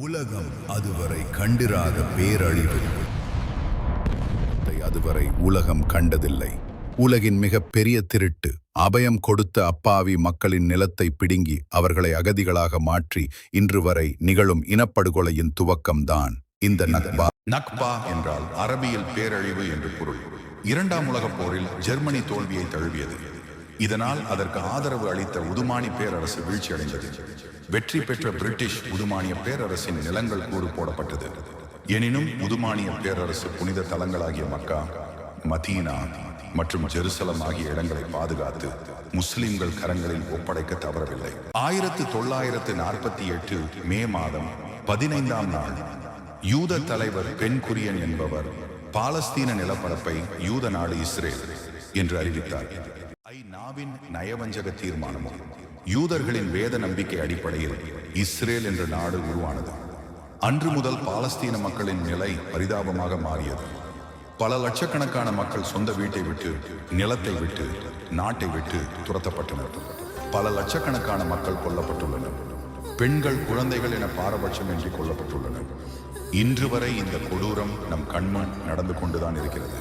உலகம் அதுவரை கண்டிராத பேரழிவு. அதுவரை உலகம் கண்டதில்லை. உலகின் மிகப்பெரிய திருட்டு. அபயம் கொடுத்த அப்பாவி மக்களின் நிலத்தை பிடுங்கி அவர்களை அகதிகளாக மாற்றி இன்று வரை நிகழும் இனப்படுகொலையின் துவக்கம்தான் இந்த நக்பா. நக்பா என்றால் அரபியில் பேரழிவு என்று பொருள். இரண்டாம் உலகப் போரில் ஜெர்மனி தோல்வியை தழுவியது. இதனால் அதற்கு ஆதரவு அளித்த உதுமானி பேரரசு வீழ்ச்சியடைந்தது. வெற்றி பெற்ற பிரிட்டிஷ் உதுமானிய பேரரசின் நிலங்கள் கூறு போடப்பட்டது. எனினும் உதுமானிய பேரரசு புனித தலங்களாகிய மக்கா, மதீனா மற்றும் ஜெருசலம் ஆகிய இடங்களை பாதுகாத்து முஸ்லிம்கள் கரங்களில் ஒப்படைக்க தவறவில்லை. 1948 மே மாதம் 15ஆம் நாள் யூத தலைவர் பென் குரியன் என்பவர் பாலஸ்தீன நிலப்பரப்பை யூத நாடு இஸ்ரேல் என்று அறிவித்தார். ஐநாவின் நயவஞ்சக தீர்மானமும் யூதர்களின் வேத நம்பிக்கை அடிப்படையில் இஸ்ரேல் என்ற நாடு உருவானது. அன்று முதல் பாலஸ்தீன மக்களின் நிலை பரிதாபமாக மாறியது. பல லட்சக்கணக்கான மக்கள் சொந்த வீட்டை விட்டு, நிலத்தை விட்டு, நாட்டை விட்டு துரத்தப்பட்டனர். பல லட்சக்கணக்கான மக்கள் கொல்லப்பட்டுள்ளனர். பெண்கள், குழந்தைகள் என பாரபட்சமின்றி கொல்லப்பட்டுள்ளனர். இன்று வரை இந்த கொடூரம் நம் கண்முன் நடந்து கொண்டுதான் இருக்கிறது.